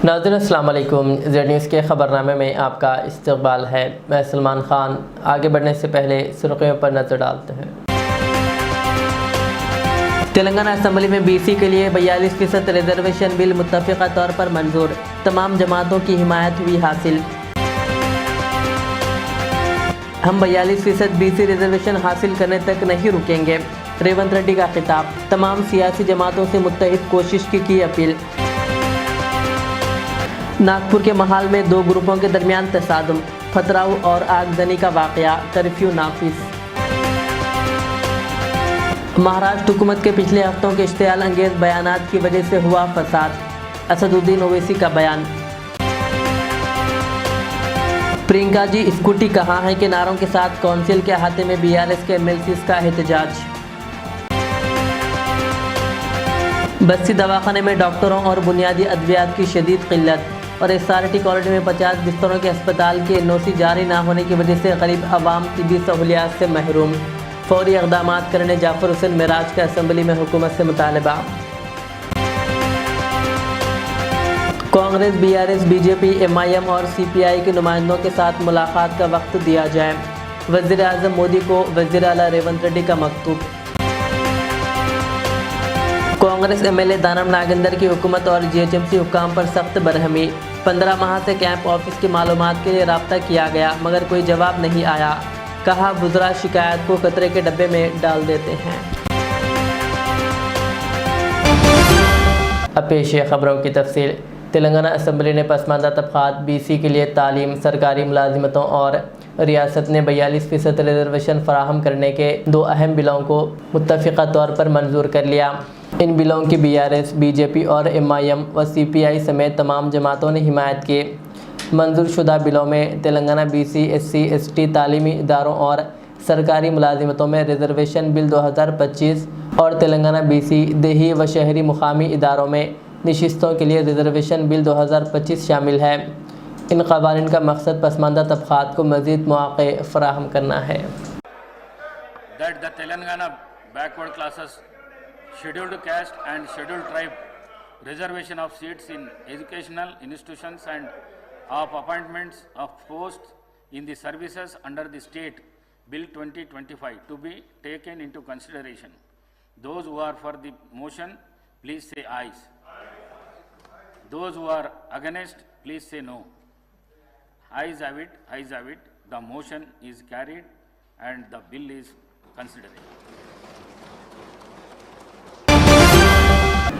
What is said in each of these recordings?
नाज़रीन अस्सलाम वालेकुम। ज़ेड न्यूज़ के ख़बरनामे में आपका इस्तकबाल है। मैं सलमान ख़ान। आगे बढ़ने से पहले सुर्खियों पर नज़र डालते हैं। तेलंगाना असम्बली में BC के लिए 42% रिजर्वेशन बिल मुत्तफ़िक़ा तौर पर मंजूर। तमाम जमातों की हिमायत हुई हासिल। हम 42% BC रिजर्वेशन हासिल करने तक नहीं रुकेंगे। रेवंत रेड्डी का खिताब। तमाम सियासी जमातों से मुत्तहिद कोशिश की अपील। नागपुर के महाल में दो ग्रुपों के दरमियान तसादुम, पथराव और आगजनी का वाक़या। कर्फ्यू नाफिज। महाराष्ट्र हुकूमत के पिछले हफ्तों के इश्तियाल अंगेज बयानात की वजह से हुआ फसाद। असदुद्दीन ओवैसी का बयान। प्रियंका जी स्कूटी कहाँ है के नारों के साथ कौंसिल के अहाते में BRS के MLCs का एहतजाज। बस्ती दवाखाने में डॉक्टरों और बुनियादी अद्वियात की शदीद किल्लत और SRT कॉरिडोर में 50 बिस्तरों के अस्पताल की NOC जारी न होने की वजह से गरीब अवाम तिबी सहूलियात से महरूम। फौरी इक़दामात करने जाफर हुसैन मेराज का असम्बली में हुकूमत से मुतालबा। कांग्रेस, BRS, BJP, MIM और CPI के नुमाइंदों के साथ मुलाकात का वक्त दिया जाए। वज़ीर आज़म मोदी को वज़ीर आला रेवंत रेड्डी का मकतूब। कांग्रेस MLA दानम नागेंद्र की हुकूमत और GHMC हुक्काम पर सख्त बरहमी। 15 माह से कैंप ऑफिस की मालूमात के लिए रब्ता किया गया मगर कोई जवाब नहीं आया। कहा बुज़ुर्ग शिकायत को कतरे के डब्बे में डाल देते हैं। अब पेश है खबरों की तफसील। तेलंगाना असम्बली ने पसमानदा तबक़ात BC के लिए तालीम, सरकारी मुलाजिमतों और रियासत ने 42% रिजर्वेशन फराहम करने के दो अहम बिलों को मुत्तफ़िक़ा तौर पर मंजूर कर लिया। इन बिलों की BRS, BJP और MIM व CPI समेत तमाम जमातों ने हिमायत की। मंजूर शुदा बिलों में तेलंगाना BC, SC, ST तालीमी इदारों और सरकारी मुलाजिमतों में रिजर्वेशन बिल 2025 और तेलंगाना BC देही व शहरी मुकामी इदारों में नशिस्तों के लिए रिजर्वेशन बिल 2025 शामिल है। इन क़वानीन का मकसद पसमानदा तबक़ात को मज़ीद मौक़े फ़राहम करना है। That the Telangana backward classes, scheduled caste and scheduled tribe reservation of seats in educational institutions and of appointments of posts in the services under the State Bill 2025 to be taken into consideration. Those who are for the motion, please say ayes. Those who are against, please say no. Ayes have it, ayes have it. The motion is carried and the bill is considered.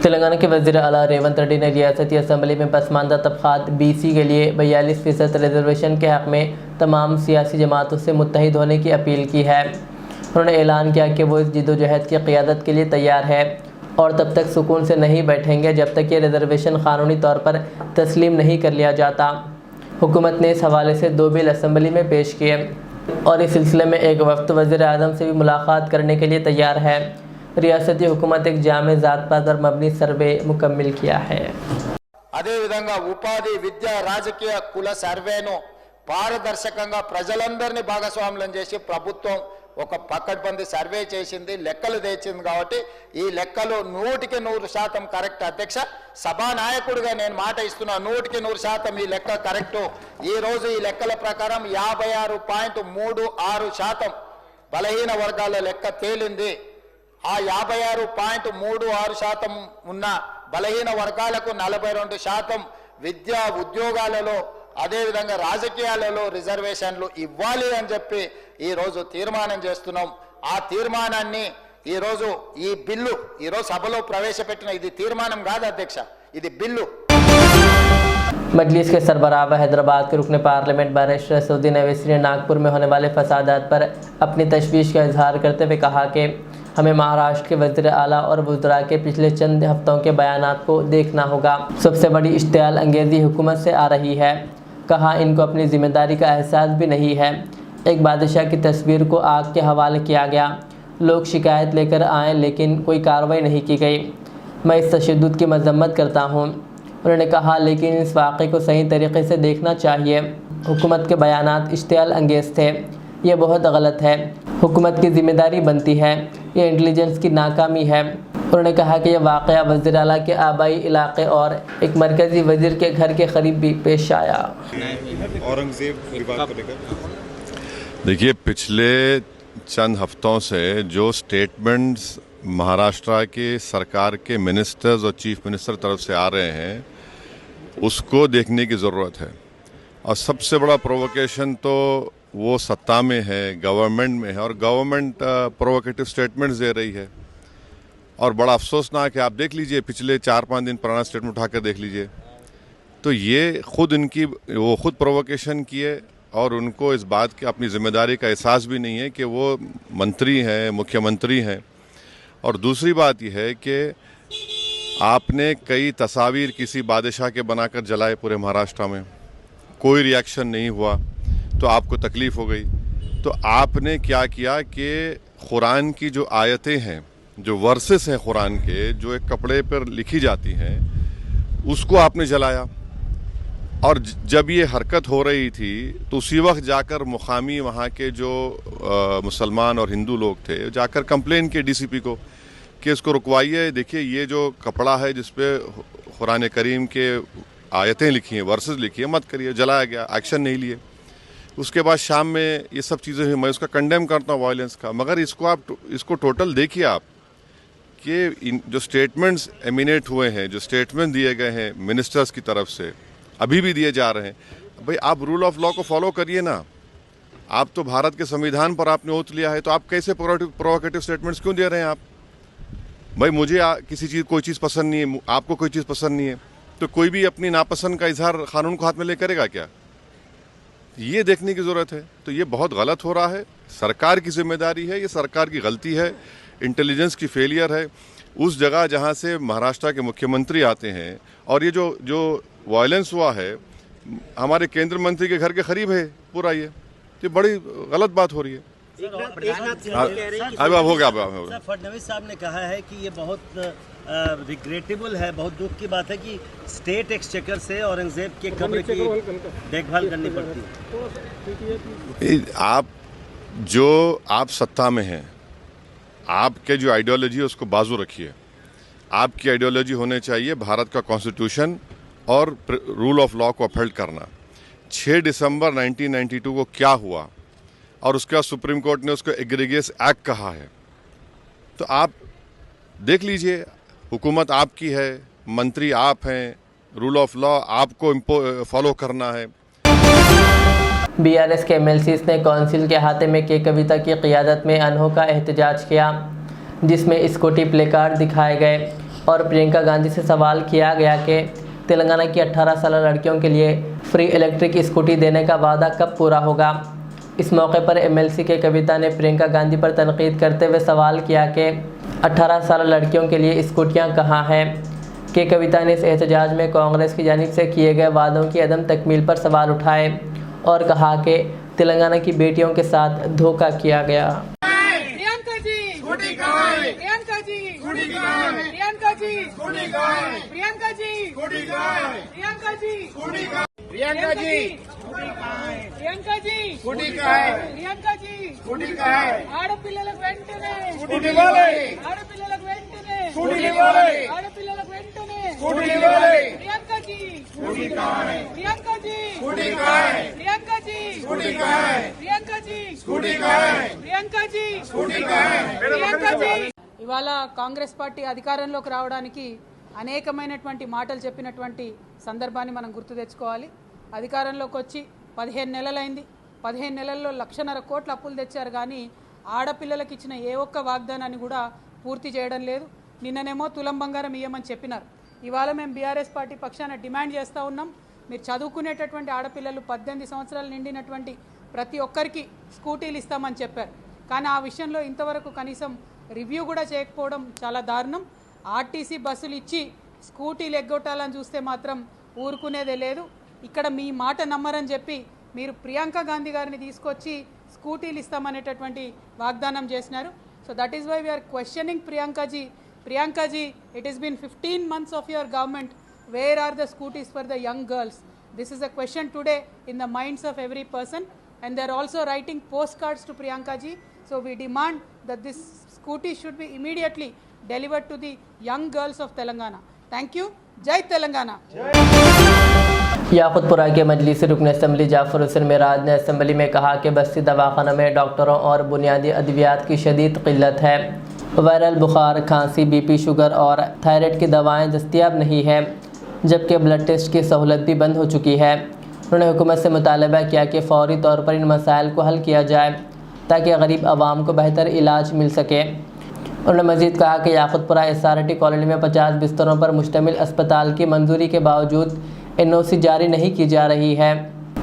Telangana के वज़ीर आला रेवंत रेड्डी ने रियासती assembly में Pasmanda तबक़ात BC के लिए 42% reservation के हक़ में तमाम सियासी जमातों से मुत्तहिद होने की अपील की है। उन्होंने ऐलान किया कि वो इस जद्दोजहद की क़ियादत के लिए तैयार है और तब तक सुकून से नहीं बैठेंगे जब तक ये रिजर्वेशन क़ानूनी तौर पर तस्लीम नहीं कर लिया जाता। हुकूमत ने इस हवाले से दो बिल असम्बली में पेश किए और इस सिलसिले में एक वफ़द वज़ीर आज़म से भी मुलाकात करने के लिए तैयार है। रियासती हुकूमत एक जामे ज़ात पर मबनी सर्वे मुकम्मिल किया है। అదే విధంగా ఉపాధి, విద్య, రాజకీయ, కుల సర్వేను పారదర్శకంగా ప్రజలందరినీ భాగస్వాములను చేసి ప్రభుత్వం ఒక పకడ్బందీ సర్వే చేసింది, లెక్కలు తెచ్చింది. కాబట్టి ఈ లెక్కలు 100కి 100% కరెక్ట్. అధ్యక్ష, సభానాయకుడిగా నేను మాట ఇస్తున్నా, 100కి 100% ఈ లెక్క కరెక్టు. ఈ రోజు ఈ లెక్కల ప్రకారం 56.36% బలహీన వర్గాల లెక్క తేలింది. ఆ 56.36% ఉన్న బలహీన వర్గాలకు 42% విద్యా ఉద్యోగాలలో అదేవిధంగా రాజకీయాలలో రిజర్వేషన్లు ఇవ్వాలి అని చెప్పి ఈరోజు తీర్మానం చేస్తున్నాం. ఆ తీర్మానాన్ని ఈరోజు ఈ బిల్లు ఈరోజు సభలో ప్రవేశపెట్టిన ఇది తీర్మానం కాదు అధ్యక్ష, ఇది బిల్లు. मजलिस के सरबराह व हैदराबाद के रुकन पार्लियामेंट बैरिस्टर असदुद्दीन ओवैसी ने नागपुर में होने वाले फसादात पर अपनी तशवीश का इजहार करते हुए कहा कि हमें महाराष्ट्र के वज़ीर आला और वुज़रा के पिछले चंद हफ्तों के बयानात को देखना होगा। सबसे बड़ी इश्तियाल अंगेज़ी हुकूमत से आ रही है। कहा इनको अपनी ज़िम्मेदारी का एहसास भी नहीं है। एक बादशाह की तस्वीर को आग के हवाले किया गया। लोग शिकायत लेकर आए लेकिन कोई कार्रवाई नहीं की गई। मैं इस तशद्दुद की मजम्मत करता हूँ। उन्होंने कहा लेकिन इस वाक़े को सही तरीके से देखना चाहिए। हुकूमत के बयानात इश्तियाल अंगेज़ थे, ये बहुत गलत है। हुकूमत की ज़िम्मेदारी बनती है, ये इंटेलिजेंस की नाकामी है। उन्होंने कहा कि यह वाक़या वज़ीर आला के आबाई इलाके और एक मरकज़ी वज़ीर के घर के करीब भी पेश आया। औरंगजेब विवाद को लेकर देखिए, पिछले चंद हफ्तों से जो स्टेटमेंट्स महाराष्ट्र के सरकार के मिनिस्टर्स और चीफ मिनिस्टर तरफ से आ रहे हैं उसको देखने की ज़रूरत है। और सबसे बड़ा प्रोवोकेशन तो वो सत्ता में है, गवर्नमेंट में है, और गवर्नमेंट प्रोवोकेटिव स्टेटमेंट्स दे रही है। और बड़ा अफसोसनाक है, आप देख लीजिए पिछले 4-5 दिन पुराना स्टेटमेंट उठाकर देख लीजिए, तो ये वो खुद प्रोवोकेशन किए और उनको इस बात की अपनी जिम्मेदारी का एहसास भी नहीं है कि वो मंत्री हैं, मुख्यमंत्री हैं। और दूसरी बात यह है कि आपने कई तस्वीर किसी बादशाह के बनाकर जलाए पूरे महाराष्ट्र में, कोई रिएक्शन नहीं हुआ, तो आपको तकलीफ़ हो गई। तो आपने क्या किया कि कुरान की जो आयतें हैं, जो वर्सेस हैं कुरान के, जो एक कपड़े पर लिखी जाती हैं, उसको आपने जलाया। और जब ये हरकत हो रही थी तो उसी वक्त जाकर मुकामी वहाँ के जो मुसलमान और हिंदू लोग थे जाकर कंप्लेन किए डीसीपी को कि इसको रुकवाइए। देखिए, ये जो कपड़ा है जिस पे कुरान करीम के आयतें लिखी हैं, वर्सेस लिखी है, मत करिए। जलाया गया, एक्शन नहीं लिए। उसके बाद शाम में ये सब चीज़ें हुई। मैं उसका कंडेम करता हूँ वायलेंस का, मगर इसको टोटल देखिए आप कि जो स्टेटमेंट्स एमिनेट हुए हैं, जो स्टेटमेंट दिए गए हैं मिनिस्टर्स की तरफ से, अभी भी दिए जा रहे हैं, भाई आप रूल ऑफ लॉ को फॉलो करिए ना। आप तो भारत के संविधान पर आपने ओथ लिया है, तो आप कैसे प्रोवोकेटिव स्टेटमेंट्स क्यों दे रहे हैं आप? भाई मुझे कोई चीज़ पसंद नहीं है, आपको कोई चीज़ पसंद नहीं है, तो कोई भी अपनी नापसंद का इजहार कानून को हाथ में ले करेगा क्या? ये देखने की ज़रूरत है। तो ये बहुत गलत हो रहा है, सरकार की जिम्मेदारी है, ये सरकार की गलती है, इंटेलिजेंस की फेलियर है। उस जगह जहाँ से महाराष्ट्र के मुख्यमंत्री आते हैं, और ये जो वायलेंस हुआ है हमारे केंद्रीय मंत्री के घर के करीब है पूरा, ये बड़ी गलत बात हो रही है। अब हो गया। फडणवीस साहब ने कहा है कि ये बहुत रिग्रेटेबल है, बहुत दुख की बात है कि स्टेट एक्सचेकर से औरंगजेब के कब्र की देखभाल करनी पड़ती है। आप सत्ता में हैं, आपके जो आइडियोलॉजी है उसको बाजू रखिए। आपकी आइडियोलॉजी होने चाहिए भारत का कॉन्स्टिट्यूशन और रूल ऑफ लॉ को अपहोल्ड करना। 6 दिसंबर 1992 को क्या हुआ, और उसके बाद सुप्रीम कोर्ट ने उसको एग्रीगियस एक्ट कहा है। तो आप देख लीजिए, हुकूमत आपकी है, मंत्री आप हैं, रूल ऑफ लॉ आपको फॉलो करना है। बीआरएस के एमएलसीज ने काउंसिल के हाथे में के कविता की क़ियादत में अनोखा एहतजाज किया, जिसमें स्कूटी प्लेकार्ड दिखाए गए और प्रियंका गांधी से सवाल किया गया कि तेलंगाना की 18 साल लड़कियों के लिए फ्री इलेक्ट्रिक स्कूटी देने का वादा कब पूरा होगा। इस मौके पर एमएलसी के कविता ने प्रियंका गांधी पर तनकीद करते हुए सवाल किया कि 18 साल लड़कियों के लिए स्कूटियां कहां हैं। के कविता ने इस एहतजाज में कांग्रेस की जानिब से किए गए वादों की अदम तकमील पर सवाल उठाए और कहा कि तेलंगाना की बेटियों के साथ धोखा किया गया। प्रियंका जी स्कूटी कहां है? प्रियंका जी स्कूटी कहां है? प्रियंका जी स्कूटी कहां है? प्रियंका जी स्कूटी कहां है? प्रियंका जी स्कूटी कहां है? प्रियंका जी स्कूटी कहां है? प्रियंका जी स्कूटी कहां है? प्रियंका जी स्कूटी कहां है? ఆడపిల్లలకు వెంటనే స్కూటీ ఇవ్వాలి, ఆడపిల్లలకు వెంటనే స్కూటీ ఇవ్వాలి, ఆడపిల్లలకు వెంటనే స్కూటీ ఇవ్వాలి। प्रियंका जी स्कूटी कहां है? प्रियंका जी स्कूटी कहां है? प्रियंका जी स्कूटी कहां है? प्रियंका जी स्कूटी कहां है? प्रियंका जी स्कूटी कहां है? प्रियंका जी। ఇవాళ కాంగ్రెస్ పార్టీ అధికారంలోకి రావడానికి అనేకమైనటువంటి మాటలు చెప్పినటువంటి సందర్భాన్ని మనం గుర్తు తెచ్చుకోవాలి। అధికారంలోకి వచ్చి 15 నెలలైంది। 15 నెలల్లో 1,50,000 కోట్ల అప్పులు తెచ్చారు, కానీ ఆడపిల్లలకు ఇచ్చిన ఏ ఒక్క వాగ్దానాన్ని కూడా పూర్తి చేయడం లేదు। నిన్ననేమో తులం బంగారం ఇయ్యమని చెప్పినారు। ఇవాళ మేము బీఆర్ఎస్ పార్టీ పక్షాన డిమాండ్ చేస్తూ ఉన్నాం, మీరు చదువుకునేటటువంటి ఆడపిల్లలు 18 సంవత్సరాలు నిండినటువంటి ప్రతి ఒక్కరికి స్కూటీలు ఇస్తామని చెప్పారు, కానీ ఆ విషయంలో ఇంతవరకు కనీసం రివ్యూ కూడా చేయకపోవడం చాలా దారుణం। ఆర్టీసీ బస్సులు ఇచ్చి స్కూటీలు ఎగ్గొట్టాలని చూస్తే మాత్రం ఊరుకునేదే లేదు। ఇక్కడ మీ మాట నమ్మరని చెప్పి మీరు ప్రియాంక గాంధీ గారిని తీసుకొచ్చి స్కూటీలు ఇస్తామనేటటువంటి వాగ్దానం చేసినారు। So that is why we are questioning Priyanka ji, it has been 15 months of your government. Where are the scooties for the young girls? This is a question today in the minds of every person, and they are also writing postcards to Priyanka ji. So we demand that this scooty should be immediately delivered to the young girls of Telangana. Thank you. Jai Telangana. Yakutpura के मजलिस रुकन assembly Jafar Hussain Meraj ने assembly में कहा कि बस्ती दवाखाना में डॉक्टरों और बुनियादी अद्वियात की शदीद किल्लत है। वायरल बुखार, खांसी, बीपी, शुगर और थायराइड की दवाएं दस्तियाब नहीं है, जबकि ब्लड टेस्ट की सहूलत भी बंद हो चुकी है। उन्होंने हुकूमत से मुतालबा किया कि फ़ौरी तौर पर इन मसाइल को हल किया जाए ताकि गरीब आवाम को बेहतर इलाज मिल सके। उन्होंने मज़ीद कहा कि याकुतपुरा SRT कॉलोनी में 50 बिस्तरों पर मुश्तमिल अस्पताल की मंजूरी के बावजूद NOC जारी नहीं की जा रही है।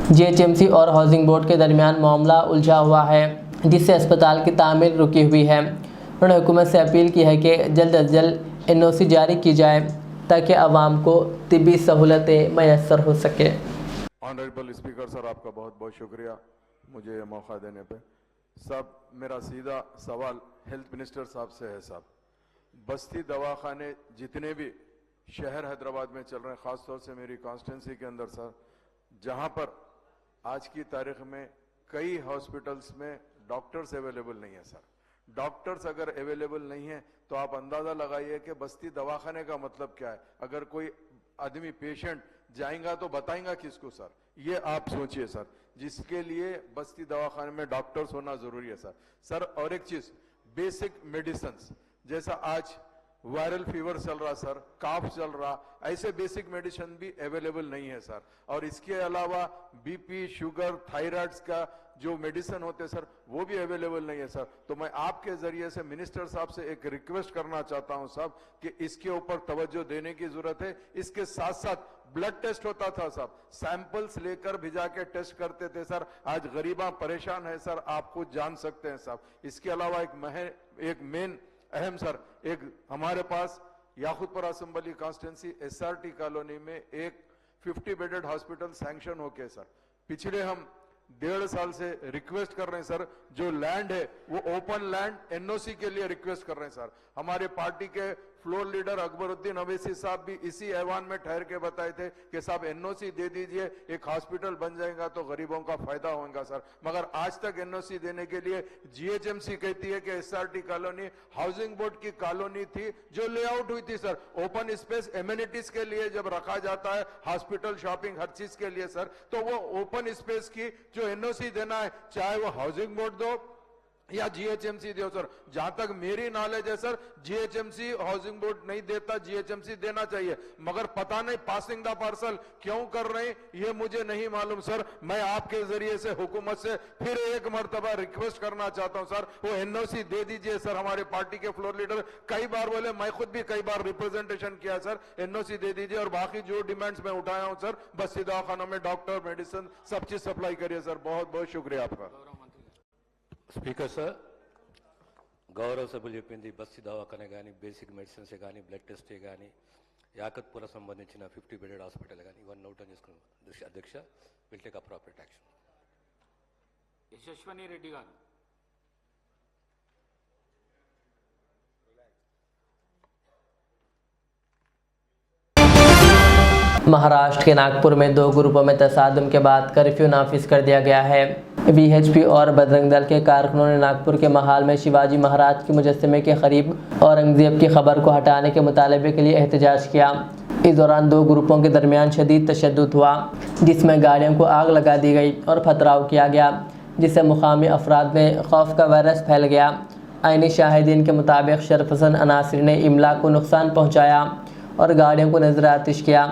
GHMC और हाउसिंग बोर्ड के दरमियान मामला उलझा हुआ है, जिससे अस्पताल की तामीर रुकी हुई है। उन्होंने हुकूमत से अपील की है कि जल्द अज जल्द NOC जारी की जाए ताकि आवाम को तिब्बी सहूलतें मैसर हो सके। ऑनरेबल स्पीकर सर, आपका बहुत बहुत शुक्रिया मुझे ये मौका देने पे। सब मेरा सीधा सवाल हेल्थ मिनिस्टर साहब से है। साहब, बस्ती दवाखाने जितने भी शहर हैदराबाद में चल रहे हैं, ख़ास तौर से मेरी कॉन्स्टिट्यूंसी के अंदर सर, जहां पर आज की तारीख में कई हॉस्पिटल्स में डॉक्टर्स अवेलेबल नहीं है सर। डॉक्टर्स अगर अवेलेबल नहीं है तो आप अंदाज़ा लगाइए कि बस्ती दवाखाने का मतलब क्या है। अगर कोई आदमी पेशेंट जाएगा तो बताएगा किसको सर, ये आप सोचिए सर, जिसके लिए बस्ती दवाखाने में डॉक्टर्स होना जरूरी है सर। सर, और एक चीज, बेसिक मेडिसिन, जैसा आज वायरल फीवर चल रहा सर, काफ चल रहा, ऐसे बेसिक मेडिसिन भी अवेलेबल नहीं है सर। और इसके अलावा बीपी, शुगर, थायराइड्स का जो मेडिसिन होते सर, वो भी अवेलेबल नहीं है सर। तो मैं आपके जरिए से मिनिस्टर साहब से एक रिक्वेस्ट करना चाहता हूं साहब कि इसके ऊपर तवज्जो देने की जरूरत है। इसके साथ साथ ब्लड टेस्ट होता था साहब, सैंपल्स लेकर भिजा के टेस्ट करते थे सर। आज गरीबा परेशान है सर, आप खुद जान सकते हैं साहब। इसके अलावा एक मेन अहम सर, एक हमारे पास Yakutpura assembly constituency SRT colony में एक 50 बेडेड हॉस्पिटल सैंक्शन हो के सर, पिछले हम 1.5 साल से रिक्वेस्ट कर रहे हैं सर, जो लैंड है वो ओपन लैंड NOC के लिए रिक्वेस्ट कर रहे हैं सर। हमारे पार्टी के फ्लोर लीडर अकबरुद्दीन अवैसी साहब भी इसी ऐवान में ठहर के बताए थे कि साहब NOC दे दीजिए, एक हॉस्पिटल बन जाएगा तो गरीबों का फायदा होगा सर। मगर आज तक NOC देने के लिए GHMC कहती है कि SRT कॉलोनी हाउसिंग बोर्ड की कॉलोनी थी जो लेआउट हुई थी सर। ओपन स्पेस एमिनिटीज के लिए जब रखा जाता है, हॉस्पिटल, शॉपिंग, हर चीज के लिए सर, तो वो ओपन स्पेस की जो NOC देना है, चाहे वो हाउसिंग बोर्ड दो या GHMC दो सर। जहां तक मेरी नॉलेज है सर, GHMC हाउसिंग बोर्ड नहीं देता, GHMC देना चाहिए, मगर पता नहीं पासिंग द पार्सल क्यों कर रहे हैं, ये मुझे नहीं मालूम सर। मैं आपके जरिए से हुकूमत से फिर एक मर्तबा रिक्वेस्ट करना चाहता हूं सर, वो NOC दे दीजिए सर। हमारे पार्टी के फ्लोर लीडर कई बार बोले, मैं खुद भी कई बार रिप्रेजेंटेशन किया सर, NOC दे दीजिए। और बाकी जो डिमांड्स मैं उठाया हूं सर, बस्ती दवाखाना में डॉक्टर, मेडिसिन, सब चीज सप्लाई करिए सर। बहुत बहुत शुक्रिया आपका। స్పీకర్ సార్, గౌరవ సభ్యులు చెప్పింది బస్తి దవాఖానే కానీ, బేసిక్ మెడిసిన్స్ కానీ, బ్లడ్ టెస్టే కానీ, యాకత్పుర సంబంధించిన 50 బెడెడ్ హాస్పిటల్ కానీ, ఇవన్నీ నోట్ చేసుకున్నాం అధ్యక్ష. Will take appropriate action. Yashaswini Reddy garu. Maharashtra के नागपुर में 2 ग्रुपों में तसादुम के बाद कर्फ्यू नाफिज कर दिया गया है। VHP और बजरंग दल के कारकुनों ने नागपुर के महाल में शिवाजी महाराज के मुजस्समे के करीब औरंगजेब की खबर को हटाने के मुतालबे के लिए एहतजाज किया। इस दौरान 2 ग्रुपों के दरमियान शदीद तशद्दुद हुआ, जिसमें गाड़ियों को आग लगा दी गई और पथराव किया गया, जिससे मुकामी अफराद में खौफ का वायरस फैल गया। आईनी शाहिदीन के मुताबिक शरफ हसन अनासिर ने इमला को नुकसान पहुँचाया और गाड़ियों को नजर आतिश किया,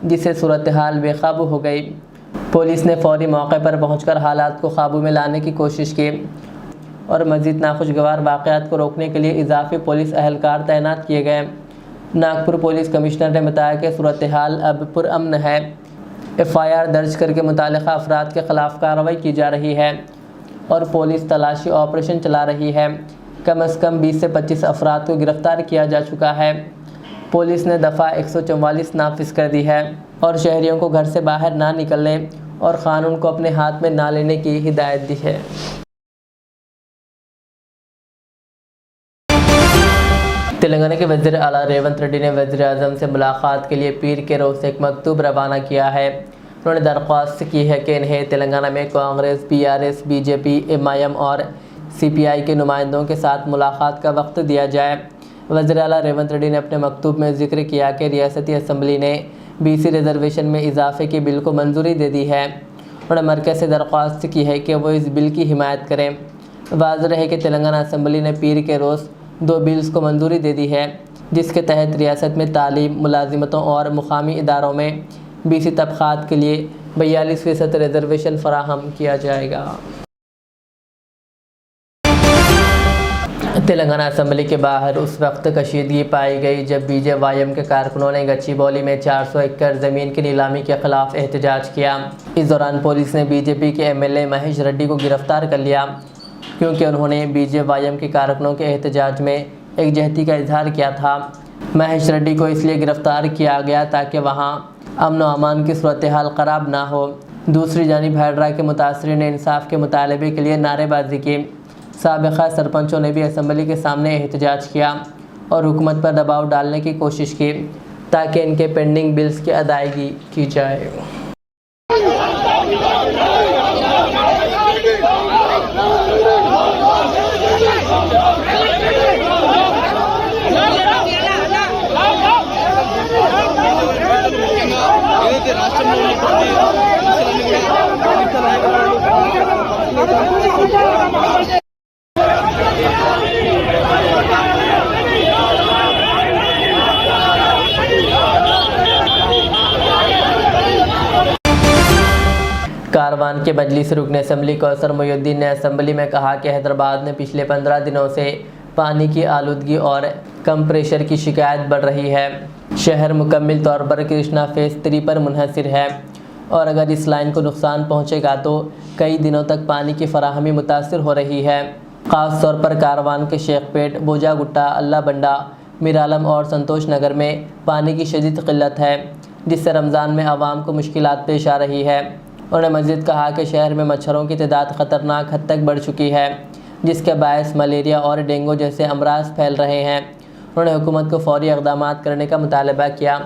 जिससे सूरत हाल बेकाबू हो गई। पुलिस ने फौरी मौके पर पहुंचकर हालात को काबू में लाने की कोशिश की और मज़ीद नाखुशगवार वाक़यात को रोकने के लिए इजाफी पुलिस अहलकार तैनात किए गए। नागपुर पुलिस कमिश्नर ने बताया कि सूरत हाल अब पुरअमन है। FIR दर्ज करके मुतालिका अफराद के ख़िलाफ़ कार्रवाई की जा रही है और पुलिस तलाशी ऑपरेशन चला रही है। कम से कम 20 से 25 अफराद को गिरफ़्तार किया जा चुका है। पुलिस ने दफ़ा 144 नाफिज कर दी है और शहरियों को घर से बाहर ना निकलने और क़ानून को अपने हाथ में ना लेने की हिदायत दी है। तेलंगाना के वज़ीर आला रेवंत रेड्डी ने वज़ीर आज़म से मुलाकात के लिए पीर के रोज़ एक मकतूब रवाना किया है। उन्होंने दरख्वास्त की है कि इन्हें तेलंगाना में कांग्रेस, PRS, BJP, MIM और CPI के नुमाइंदों के साथ मुलाकात का वक्त दिया जाए। वज़ीर आला रेवंत रेड्डी ने अपने मकतूब में जिक्र किया कि रियासती असम्बली ने BC रिजर्वेशन में इजाफे के बिल को मंजूरी दे दी है। उन्होंने मरकज़ से दरख्वास्त की है कि वो इस बिल की हिमायत करें। वाज़ेह है कि तेलंगाना असम्बली ने पीर के रोज़ 2 बिल्स को मंजूरी दे दी है, जिसके तहत रियासत में तालीम, मुलाजिमतों और मुकामी इदारों में BC तबक़ात के लिए 42% रिजर्वेशन फराहम किया जाएगा। तेलंगाना असम्बली के बाहर उस वक्त कशीदगी पाई गई जब BJYM के कारकुनों ने गच्चीबौली में 400 एकड़ ज़मीन की नीलामी के ख़िलाफ़ एहतजाज किया। इस दौरान पुलिस ने BJP के MLA महेश रेड्डी को गिरफ़्तार कर लिया, क्योंकि उन्होंने BJYM के कारकुनों के एहतजाज में एकजहती का इजहार किया था। महेश रेड्डी को इसलिए गिरफ़्तार किया गया ताकि वहाँ अमन व अमान की सूरत हाल ख़राब ना हो। दूसरी जानिब हैदरा के मुतासरीन ने इंसाफ के मुतालबे के लिए नारेबाजी की। साबिक़ा सरपंचों ने भी असम्बली के सामने एहतजाज किया और हुकूमत पर दबाव डालने की कोशिश की ताकि इनके पेंडिंग बिल्स की अदायगी की जाए। कारवान के मजलिस रुकन असम्बली कौसर मोहिउद्दीन ने असम्बली में कहा कि हैदराबाद में पिछले 15 दिनों से पानी की आलूदगी और कम प्रेशर की शिकायत बढ़ रही है। शहर मुकम्मल तौर पर कृष्णा फेज़ 3 पर मुनहसर है और अगर इस लाइन को नुकसान पहुंचेगा तो कई दिनों तक पानी की फराहमी मुतासर हो रही है। ख़ास तौर पर कारवान के शेखपेट, बोजागुट्टा, अल्लाह बंडा, मीरालम और संतोष नगर में पानी की शदीद किल्लत है, जिससे रमज़ान में आवाम को मुश्किलात पेश आ रही है। उन्होंने मज़ीद कहा कि शहर में मच्छरों की तादाद ख़तरनाक हद तक बढ़ चुकी है, जिसके बायस मलेरिया और डेंगू जैसे अमराज फैल रहे हैं। उन्होंने हुकूमत को फौरी इक़दाम करने का मुतालबा किया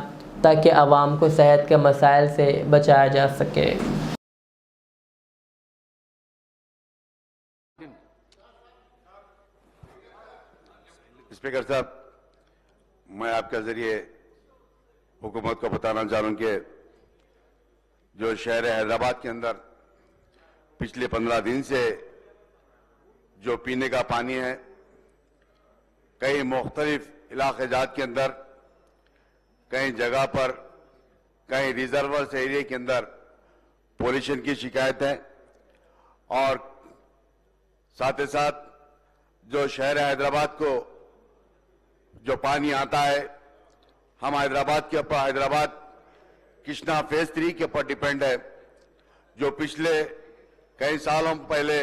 ताकि आवाम को सेहत के मसाइल से बचाया जा सके। स्पीकर साहब, मैं आपके ज़रिए हुकूमत को बताना चाहूँ कि जो शहर हैदराबाद के अंदर पिछले 15 दिन से जो पीने का पानी है, कई मुख्तलिफ इलाके जात के अंदर, कई जगह पर, कई रिजर्वर्स एरिया के अंदर पोल्यूशन की शिकायत है और साथ ही साथ जो शहर हैदराबाद को जो पानी आता है, हम हैदराबाद के ऊपर हैदराबाद कृष्णा फेज़ 3 के ऊपर डिपेंड है, जो पिछले कई सालों पहले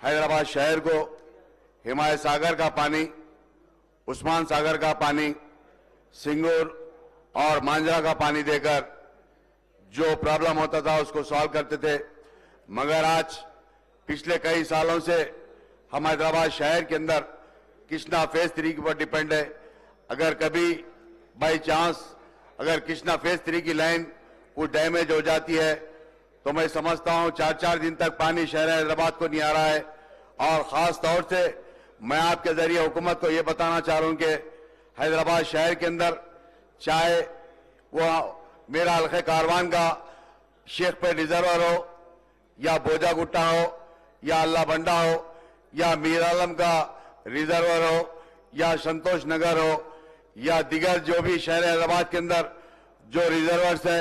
हैदराबाद शहर को हिमायत सागर का पानी, उस्मान सागर का पानी, सिंगूर और मांजरा का पानी देकर जो प्रॉब्लम होता था उसको सॉल्व करते थे। मगर आज पिछले कई सालों से हम हैदराबाद शहर के अंदर कृष्णा फेज़ 3 के ऊपर डिपेंड है। अगर कभी बाई चांस अगर कृष्णा फेज़ 3 की लाइन कुछ डैमेज हो जाती है तो मैं समझता हूं 4-4 दिन तक पानी शहर हैदराबाद को नहीं आ रहा है। और खास तौर से मैं आपके जरिए हुकूमत को यह बताना चाह रहा हूं कि हैदराबाद शहर के अंदर चाहे वो मेरा हल्के कारवान का शेखपेट रिजर्वर हो या बोजागुट्टा हो या अल्लाह बंडा हो या मीरालम का रिजर्वर हो या संतोष नगर हो या दिगर जो भी शहर हैदराबाद के अंदर जो रिजर्वर्स है,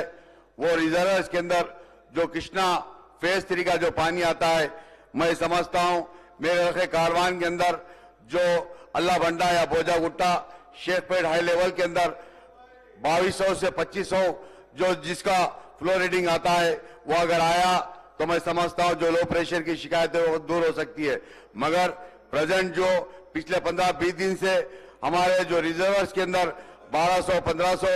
वो रिजर्वर्स के अंदर जो कृष्णा फेज़ 3 का जो पानी आता है, मैं समझता हूं मेरे हल्के कारवान के अंदर जो अल्लाह बंडा या बोजागुट्टा शेखपेट हाई लेवल के अंदर 2200 से 2500 जो जिसका फ्लो रीडिंग आता है, वो अगर आया तो मैं समझता हूं जो लो प्रेशर की शिकायत है वो दूर हो सकती है। मगर प्रेजेंट जो पिछले 15-20 दिन से हमारे जो रिजर्वर्स के अंदर 1200-1500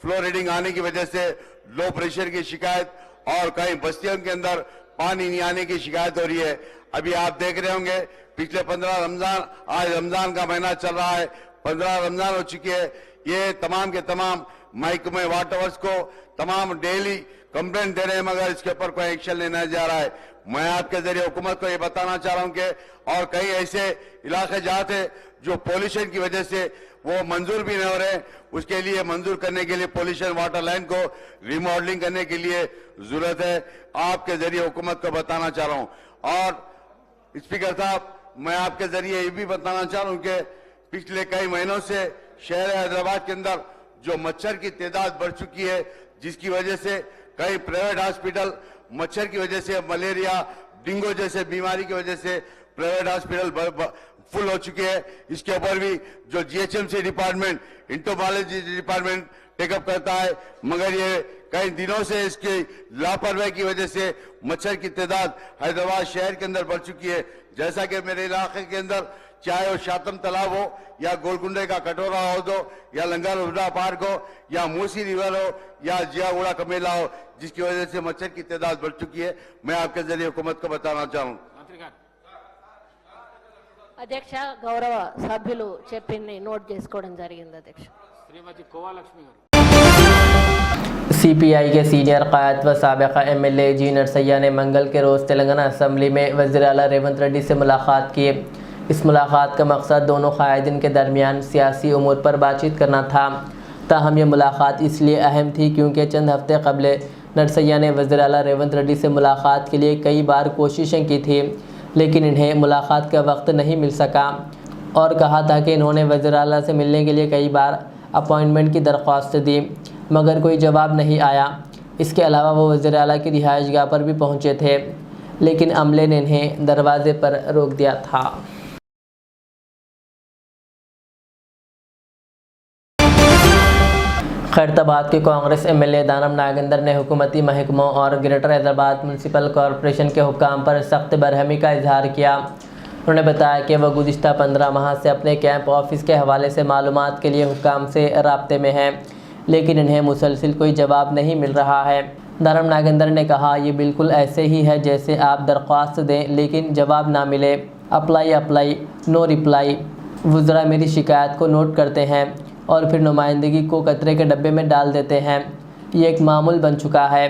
फ्लो रीडिंग आने की वजह से लो प्रेशर की शिकायत और कई बस्तियों के अंदर पानी नहीं आने की शिकायत हो रही है। अभी आप देख रहे होंगे पिछले 15 रमजान, आज रमजान का महीना चल रहा है, 15 रमजान हो चुकी है, ये तमाम के तमाम महकमे वाटवर्स को तमाम डेली कंप्लेंट दे रहे हैं, मगर इसके ऊपर कोई एक्शन लेना जा रहा है। मैं आपके जरिए हुकूमत को ये बताना चाह रहा हूं कि और कई ऐसे इलाके जहां थे जो पॉल्यूशन की वजह से वो मंजूर भी नहीं हो रहे, उसके लिए मंजूर करने के लिए पॉल्यूशन वाटर लाइन को रिमॉडलिंग करने के लिए जरूरत है। आपके जरिए हुकूमत को बताना चाह रहा हूं। और स्पीकर साहब, मैं आपके जरिए ये भी बताना चाह रहा हूं कि पिछले कई महीनों से शहर हैदराबाद के अंदर जो मच्छर की तादाद बढ़ चुकी है, जिसकी वजह से कई प्राइवेट हॉस्पिटल मच्छर की वजह से, मलेरिया डेंगू जैसे बीमारी की वजह से प्राइवेट हॉस्पिटल फुल हो चुके हैं। इसके ऊपर भी जो GHMC department, entomology department take up करता है, मगर ये कई दिनों से इसकी लापरवाही की वजह से मच्छर की तादाद हैदराबाद शहर के अंदर बढ़ चुकी है। जैसा कि मेरे इलाके के अंदर चाहे वो शातम तालाब हो या गोलकुंडे का कटोरा हो दो या लंगर उर्दा पार्क हो या मूसी रिवर हो या जियागुड़ा कमेला हो, जिसकी वजह से मच्छर की तादाद बढ़ चुकी है। मैं आपके जरिए हुकूमत को बताना चाहूँ। అధ్యక్ష గౌరవ సభ్యులు చెప్పింది నోట్ చేసుకోవడం జరిగింది అధ్యక్ష। శ్రీమతి కోవాలక్ష్మి గారు। सीपीआई के सीनियर क़ायद व साबिक़ा एमएलए जी नरसैया ने मंगल के रोज़ तेलंगाना असम्बली में वज़ीर आला रेवंत रेड्डी से मुलाकात की। इस मुलाकात का मकसद दोनों क़ायदीन के दरमियान सियासी उमूर पर बातचीत करना था। ताहम यह मुलाकात इसलिए अहम थी क्योंकि चंद हफ्ते कबल नरसैया ने वज़ीर आला रेवंत रेड्डी से मुलाकात के लिए कई बार कोशिशें की थी, लेकिन इन्हें मुलाकात का वक्त नहीं मिल सका और कहा था कि इन्होंने वज़ीर आला से मिलने के लिए कई बार अपॉइंटमेंट की दरख्वास्त दी, मगर कोई जवाब नहीं आया। इसके अलावा वो वज़ीर आला की रिहाइशगाह पर भी पहुंचे थे, लेकिन अमले ने इन्हें दरवाजे पर रोक दिया था। खैरताबाद के कांग्रेस एमएलए दानम नागेंद्र ने हुकूमती महकमों और ग्रेटर हैदराबाद म्यूनसिपल कॉरपोरेशन के हुक्काम पर सख्त बरहमी का इजहार किया। उन्होंने बताया कि वह गुज़िश्ता 15 माह से अपने कैंप ऑफिस के हवाले से मालूमात के लिए हुक्काम से राब्ते में हैं, लेकिन इन्हें मुसलसिल कोई जवाब नहीं मिल रहा है। दानम नागेंद्र ने कहा, ये बिल्कुल ऐसे ही है जैसे आप दरख्वास्त दें लेकिन जवाब ना मिले। Apply no reply. वुज़रा मेरी शिकायत को नोट करते हैं और फिर नुमाइंदगी को कचरे के डब्बे में डाल देते हैं। ये एक मामूल बन चुका है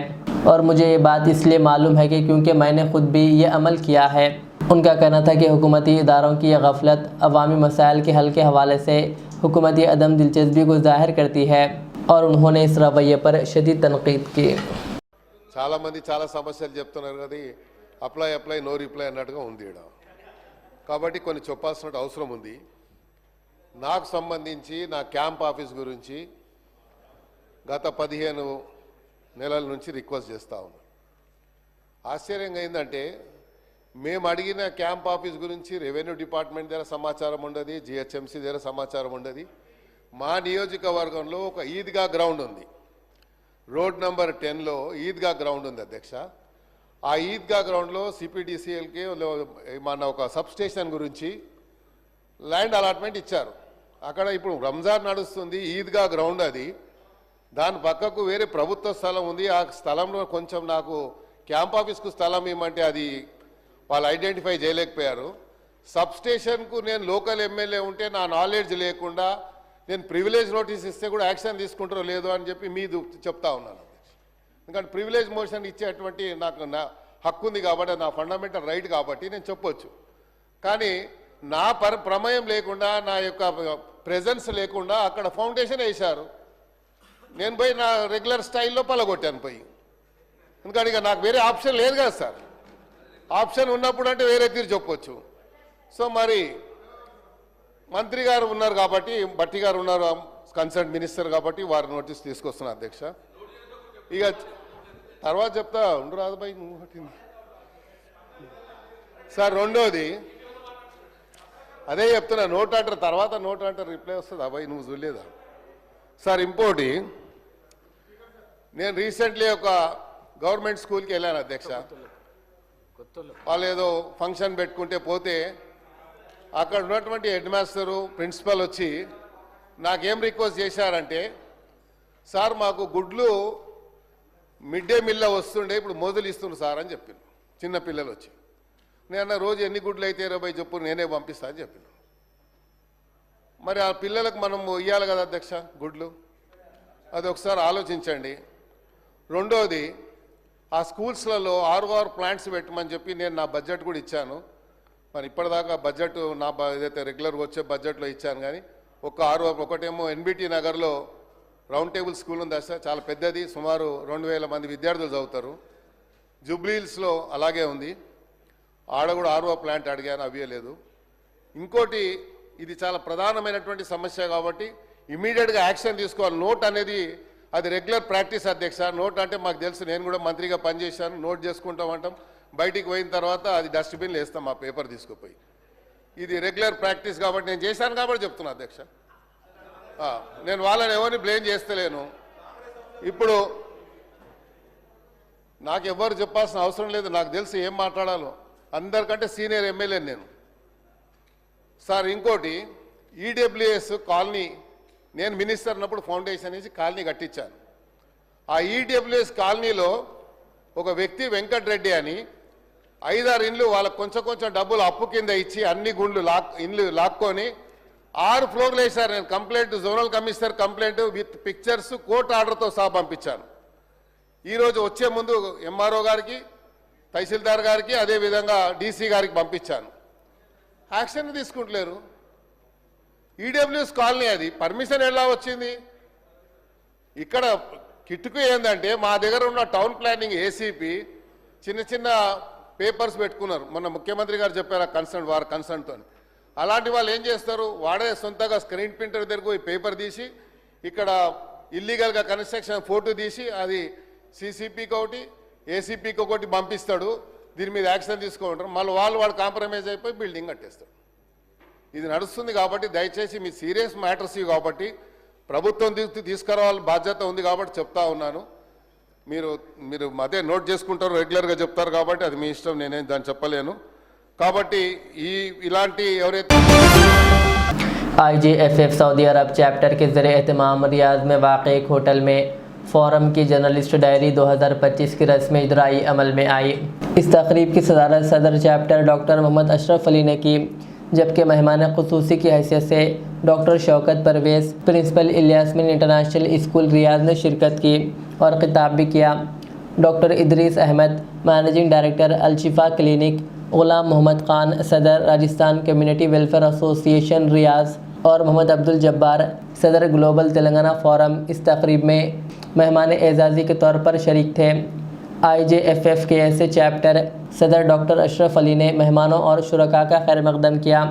और मुझे ये बात इसलिए मालूम है कि क्योंकि मैंने ख़ुद भी ये अमल किया है। उनका कहना था कि हुकूमती इदारों की यह गफलत अवामी मसाइल के हल के हवाले से हुकूमती अदम दिलचस्पी को ज़ाहिर करती है और उन्होंने इस रवैये पर शदीद तनकीद की। చాలా మంది చాలా సమస్యలు చెప్తున్నారు కదా, అప్లై నో రిప్లై అన్నట్టుగా ఉంది ఈడ, కాబట్టి కొన్ని చెప్పాల్సిన అవసరం ఉంది। నాకు సంబంధించి నా క్యాంప్ ఆఫీస్ గురించి గత 15 నెలల నుంచి రిక్వెస్ట్ చేస్తా ఉన్నా। ఆశ్చర్యంగా ఏంటంటే మేము అడిగిన క్యాంప్ ఆఫీస్ గురించి రెవెన్యూ డిపార్ట్మెంట్ దగ్గర సమాచారం ఉండదు, జిహెచ్ఎంసీ దగ్గర సమాచారం ఉండదు। మా నియోజకవర్గంలో ఒక ఈద్గా గ్రౌండ్ ఉంది, రోడ్ నంబర్ 10లో ఈద్గా గ్రౌండ్ ఉంది అధ్యక్ష। ఆ ఈద్గా గ్రౌండ్లో సిపిడిసిఎల్కి మన ఒక సబ్ స్టేషన్ గురించి ల్యాండ్ అలాట్మెంట్ ఇచ్చారు। అక్కడ ఇప్పుడు రంజాన్ నడుస్తుంది, ఈద్గా గ్రౌండ్ అది, దాని పక్కకు వేరే ప్రభుత్వ స్థలం ఉంది। ఆ స్థలంలో కొంచెం నాకు క్యాంప్ ఆఫీస్కు స్థలం ఇవ్వమంటే అది వాళ్ళు ఐడెంటిఫై చేయలేకపోయారు। సబ్ స్టేషన్కు నేను లోకల్ ఎమ్మెల్యే ఉంటే నా నాలెడ్జ్ లేకుండా నేను ప్రివిలేజ్ నోటీస్ ఇస్తే కూడా యాక్షన్ తీసుకుంటారో లేదో అని చెప్పి మీరు చెప్తా ఉన్నాను। ఎందుకంటే ప్రివిలేజ్ మోషన్ ఇచ్చేటువంటి నాకు నా హక్కు ఉంది కాబట్టి, నా ఫండమెంటల్ రైట్ కాబట్టి నేను చెప్పొచ్చు। కానీ నా ప్రమేయం లేకుండా, నా యొక్క ప్రెజెన్స్ లేకుండా అక్కడ ఫౌండేషన్ వేశారు, నేను పోయి నా రెగ్యులర్ స్టైల్లో పలగొట్టాను పోయి। ఎందుకంటే ఇక నాకు వేరే ఆప్షన్ లేదు కదా సార్, ఆప్షన్ ఉన్నప్పుడు అంటే వేరే తీరు చెప్పొచ్చు। సో మరి మంత్రి గారు ఉన్నారు కాబట్టి, భట్టి గారు ఉన్నారు కన్సర్న్ మినిస్టర్ కాబట్టి వారి నోటీస్ తీసుకొస్తున్నా అధ్యక్ష। ఇక తర్వాత చెప్తా ఉండు రాజుబాయి నువ్వు సార్। రెండోది అదే చెప్తున్నా, నోట్ అంటారు తర్వాత నోట్ అంటారు రిప్లై వస్తుంది, అబ్బాయి నువ్వు చూడలేదా సార్? ఇంకోటి, నేను రీసెంట్లీ ఒక గవర్నమెంట్ స్కూల్కి వెళ్ళాను అధ్యక్ష। వాళ్ళు ఏదో ఫంక్షన్ పెట్టుకుంటే పోతే అక్కడ ఉన్నటువంటి హెడ్ మాస్టరు ప్రిన్సిపల్ వచ్చి నాకేం రిక్వెస్ట్ చేశారంటే, సార్ మాకు గుడ్లు మిడ్ డే మీల్లో వస్తుండే ఇప్పుడు మొదలు ఇస్తున్నారు సార్ అని చెప్పాను। చిన్న పిల్లలు వచ్చి నేను రోజు ఎన్ని గుడ్లు అయితే 20 చెప్పు నేనే పంపిస్తా అని చెప్పాను। మరి ఆ పిల్లలకు మనం ఇవ్వాలి కదా అధ్యక్ష గుడ్లు, అది ఒకసారి ఆలోచించండి. రెండోది, ఆ స్కూల్స్లలో 6 ప్లాంట్స్ పెట్టమని చెప్పి నేను నా బడ్జెట్ కూడా ఇచ్చాను. మరి ఇప్పటిదాకా బడ్జెట్ నా ఏదైతే రెగ్యులర్గా వచ్చే బడ్జెట్లో ఇచ్చాను, కానీ ఒక 6 ఒకటేమో ఎన్బిటి నగర్లో రౌండ్ టేబుల్ స్కూల్ ఉంది సార్, చాలా పెద్దది, సుమారు 2000 మంది విద్యార్థులు చదువుతారు. జూబ్లీహిల్స్లో అలాగే ఉంది, ఆడ కూడా 6 ప్లాంట్ అడిగాను, అవ్వలేదు. ఇంకోటి, ఇది చాలా ప్రధానమైనటువంటి సమస్య కాబట్టి ఇమీడియట్గా యాక్షన్ తీసుకోవాలి. నోట్ అనేది అది రెగ్యులర్ ప్రాక్టీస్ అధ్యక్ష. నోట్ అంటే మాకు తెలుసు, నేను కూడా మంత్రిగా పనిచేశాను. నోట్ చేసుకుంటాం అంటాం, బయటికి పోయిన తర్వాత అది డస్ట్బిన్లో వేస్తాం ఆ పేపర్ తీసుకుపోయి. ఇది రెగ్యులర్ ప్రాక్టీస్ కాబట్టి నేను చేశాను కాబట్టి చెప్తున్నా అధ్యక్ష. నేను వాళ్ళని ఎవరిని బ్లేమ్ చేస్తలేను. ఇప్పుడు నాకు ఎవరు చెప్పాల్సిన అవసరం లేదు, నాకు తెలుసు ఏం మాట్లాడాలో. అందరికంటే సీనియర్ ఎమ్మెల్యే నేను సార్. ఇంకోటి, ఈడబ్ల్యూఎస్ కాలనీ, నేను మినిస్టర్ ఉన్నప్పుడు ఫౌండేషన్ నుంచి కాలనీ కట్టించాను. ఆ ఈడబ్ల్యూఎస్ కాలనీలో ఒక వ్యక్తి వెంకటరెడ్డి అని 5-6 ఇండ్లు వాళ్ళకు కొంచెం డబ్బులు అప్పు కింద ఇచ్చి అన్ని ఇండ్లు లాక్కొని 6 ఫ్లోర్లు వేశారు. నేను complaint, zonal commissioner complaint with pictures, court ఆర్డర్తో సహా పంపించాను. ఈరోజు వచ్చే ముందు ఎంఆర్ఓ గారికి, తహసీల్దార్ గారికి, అదేవిధంగా డీసీ గారికి పంపించాను. యాక్షన్ తీసుకుంటలేరు. ఈడబ్ల్యూఎస్ కాలనీ, అది పర్మిషన్ ఎలా వచ్చింది? ఇక్కడ కిట్టుకు ఏంటంటే మా దగ్గర ఉన్న టౌన్ ప్లానింగ్ ఏసీపీ చిన్న పేపర్స్ పెట్టుకున్నారు. మొన్న ముఖ్యమంత్రి గారు చెప్పారు వారి కన్సర్న్తో. అలాంటి వాళ్ళు ఏం చేస్తారు, వాడే సొంతగా స్క్రీన్ ప్రింటర్ దగ్గరకు పోయి పేపర్ తీసి ఇక్కడ ఇల్లీగల్గా కన్స్ట్రక్షన్ ఫోటో తీసి అది సీసీపీకి ఒకటి, ఏసీపీకి ఒకటి పంపిస్తాడు. దీని మీద యాక్షన్ తీసుకుంటారు. మళ్ళీ వాడు కాంప్రమైజ్ అయిపోయి బిల్డింగ్ కట్టేస్తాడు. ఇది నడుస్తుంది. కాబట్టి దయచేసి మీ సీరియస్ మ్యాటర్స్ ఇవి కాబట్టి ప్రభుత్వం తీసుకురావాలని బాధ్యత ఉంది కాబట్టి చెప్తా ఉన్నాను. మీరు అదే నోట్ చేసుకుంటారు, రెగ్యులర్గా చెప్తారు కాబట్టి అది మీ ఇష్టం, నేనేం దాన్ని చెప్పలేను. కాబట్టి ఇలాంటి ఎవరైతే IJFF सऊदी अरब चैप्टर के ज़रिए एहतमाम रियाद में वाक़ एक होटल में फ़ोरम की जर्नलिस्ट डायरी 2025 की रस्म इजराई अमल में आई। इस तकरीब की सदारत सदर चैप्टर डॉक्टर मोहम्मद अशरफ अली ने की, जबकि मेहमान ख़ुसूसी की हैसियत से doctor Shaukat Parvez, principal Ilyasmin international school Riyadh ने शिरकत की और ख़िताब भी किया। Doctor Idris Ahmed, managing director Alshifa clinic, Ghulam Mohammad Khan, सदर Rajasthan community welfare association Riyadh और मोहम्मद अब्दुल जब्बार, सदर ग्लोबल तेलंगाना फोरम, इस तकरीब में मेहमान एजाज़ी के तौर पर शरीक थे। IJFF के ऐसे चैप्टर सदर डॉक्टर अशरफ अली ने मेहमानों और शुरका का खैर मकदम किया।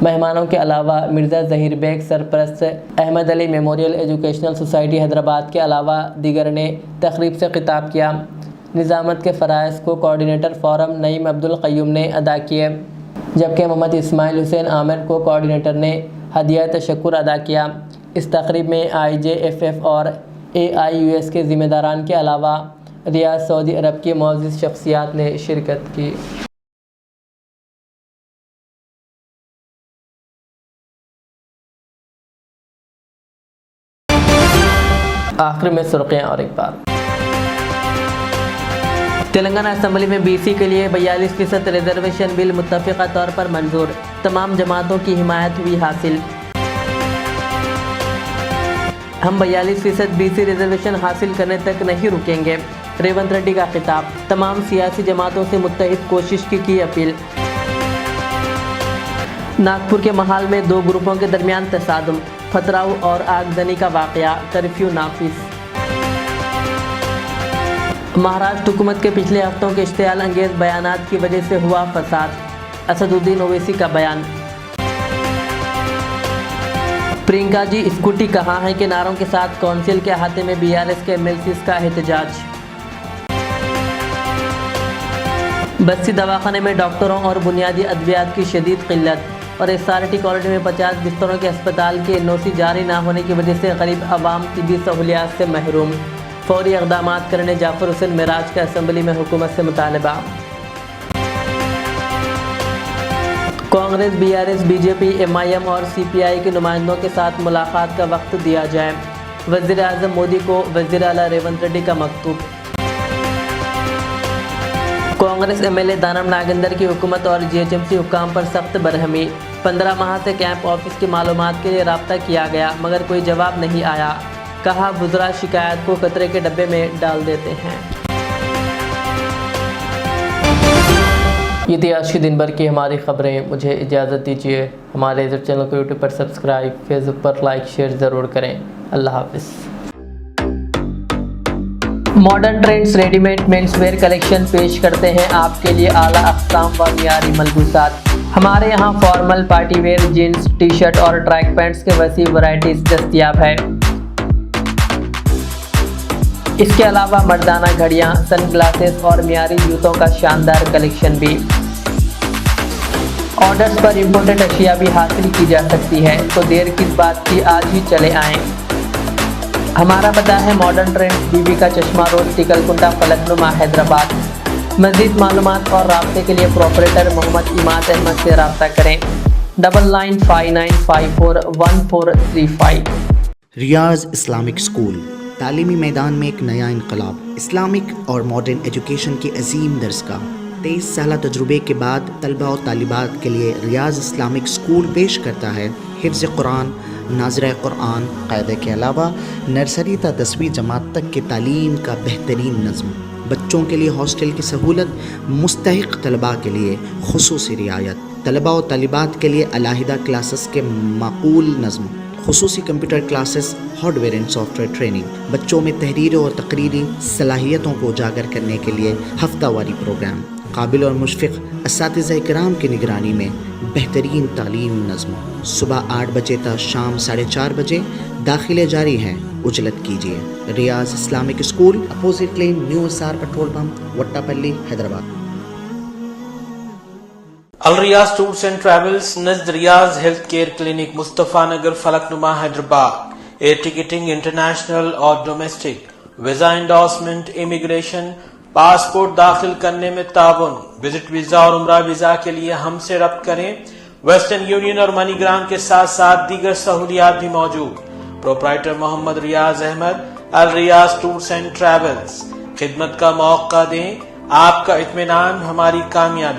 मेहमानों के अलावा मिर्ज़ा ज़हीर बेग, सरपरस्त Ahmed Ali memorial educational society Hyderabad के अलावा दीगर ने तकरीब से खिताब किया। निज़ामत के फ़राइज़ को कोऑर्डिनेटर फ़ोरम नईम अब्दुल क़य्यूम ने अदा किए, जबकि मोहम्मद इस्माइल हुसैन आमिर को कोऑर्डिनेटर ने हदिया तशक्कुर अदा किया। इस तकरीब में IJFF और AIUS के ज़िम्मेदारान के अलावा रियाद सऊदी अरब की मुअज़्ज़िज़ शख्सियात ने शिरकत की। आखिर में सुर्खियाँ और एक बार। तेलंगाना असेंबली में BC के लिए 42% रिजर्वेशन बिल मुत्तफ़िक़ा तौर पर मंजूर, तमाम जमातों की हिमायत हुई हासिल। हम 42% BC रिजर्वेशन हासिल करने तक नहीं रुकेंगे, रेवंत रेड्डी का खिताब। तमाम सियासी जमातों से मुत्तहिद कोशिश की अपील। नागपुर के महाल में 2 ग्रुपों के दरमियान तसादुम, पथराव और आगजनी का वाक़या, कर्फ्यू नाफिज। महाराष्ट्र हुकूमत के पिछले हफ्तों के इश्तियाल अंगेज बयानात की वजह से हुआ फसाद, असदुद्दीन ओवैसी का बयान। प्रियंका जी स्कूटी कहाँ है के नारों के साथ कौंसिल के अहाते में BRS के MLCs का एहतजाज। बस्ती दवाखाने में डॉक्टरों और बुनियादी अद्वियात की शदीद किल्लत और SRT कॉरिडोर में 50 बिस्तरों के अस्पताल के NOC जारी न होने की वजह से गरीब आवाम तिब्बी सहूलियात से महरूम। फौरी इक़दामात करने जाफर हुसैन मिराज का असम्बली में हुकूमत से मुतालबा। कांग्रेस, BRS, BJP, MIM और CPI के नुमाइंदों के साथ मुलाकात का वक्त दिया जाए, वज़ीर आज़म मोदी को वज़ीर आला रेवंत रेड्डी का मकतूब। कांग्रेस MLA दानम नागेंद्र की हुकूमत और GHMC हुक्काम पर सख्त बरहमी। 15 माह से कैंप ऑफिस की मालूमात के लिए रब्ता किया गया मगर कोई जवाब नहीं आया। कहा बुज़ुर्ग शिकायत को कचरे के डब्बे में डाल देते हैं। ये थी आज की दिन भर की हमारी खबरें। मुझे इजाज़त दीजिए। हमारे इस चैनल को यूट्यूब पर सब्सक्राइब, फेसबुक पर लाइक शेयर ज़रूर करें। अल्लाह हाफिज़। Modern trends readymade menswear collection पेश करते हैं आपके लिए आला अक़साम व मियारी मलबूसात। हमारे यहाँ formal party wear jeans, T shirt और ट्रैक पैंट्स के वसी वैरायटीज दस्तयाब है। इसके अलावा मर्दाना घड़ियाँ, सन ग्लासेस और मियारी जूतों का शानदार कलेक्शन भी। ऑर्डर्स पर इम्पोर्टेड अशिया भी हासिल की जा सकती है, तो देर किस बात की, आज ही चले आएँ। हमारा पता है मॉडर्न ट्रेंड्स, बीबी का चश्मा रोड, टिकलकुंटा, फलकनुमा, हैदराबाद। मज़ीद मालूमात और राब्ते के लिए प्रोपरेटर मोहम्मद इमाद अहमद से रब्ता करें। 9959541435। रियाज इस्लामिक स्कूल, तालीमी मैदान में एक नया इनकलाब। इस्लामिक और मॉडर्न एजुकेशन की अजीम दरसगाह। 23 साल तजुर्बे के बाद तलबा और तालिबात के लिए रियाज इस्लामिक स्कूल पेश करता है हिफ्ज़ कुरान, नाज़िरा कुरान क़ायदे के अलावा नर्सरी ता 10वीं जमात तक की तालीम का बेहतरीन नज़्म। बच्चों के लिए हॉस्टल की सहूलत, मुस्तहिक़ तलबा के लिए खुसूसी रियायत, तलबा और तालिबात के लिए अलहदा क्लासेस के माकूल नज़्म, खुसूसी computer classes, hardware and software training. बच्चों में तहरीर और तकरीरी सलाहियतों को उजागर करने के लिए हफ्तावारी प्रोग्राम। काबिल और मुशफ़िक़ असातिज़ा इकराम की निगरानी में बेहतरीन तालीम नज़्म। सुबह 8 बजे तक शाम 4:30 बजे दाखिले जारी हैं, उजलत कीजिए। Riyaz Islamic school, opposite lane, new SR petrol pump, Vattepally, Hyderabad. Al Riyaz tours and travels, Najd Riyadh health care clinic, Mustafa Nagar, Falaknuma, Hyderabad. Air ticketing international और domestic, visa endorsement, immigration, passport दाखिल करने में ताउन। विजिट वीज़ा और उम्रा वीज़ा के लिए हमसे रब्त करें। वेस्टर्न यूनियन और मनीग्राम के साथ साथ दीगर सहूलियात भी मौजूद। Proprietor Mohammad Riyaz Ahmad, Al Riyaz tours and travels. खिदमत का मौका दें, आपका इत्मीनान हमारी कामयाबी।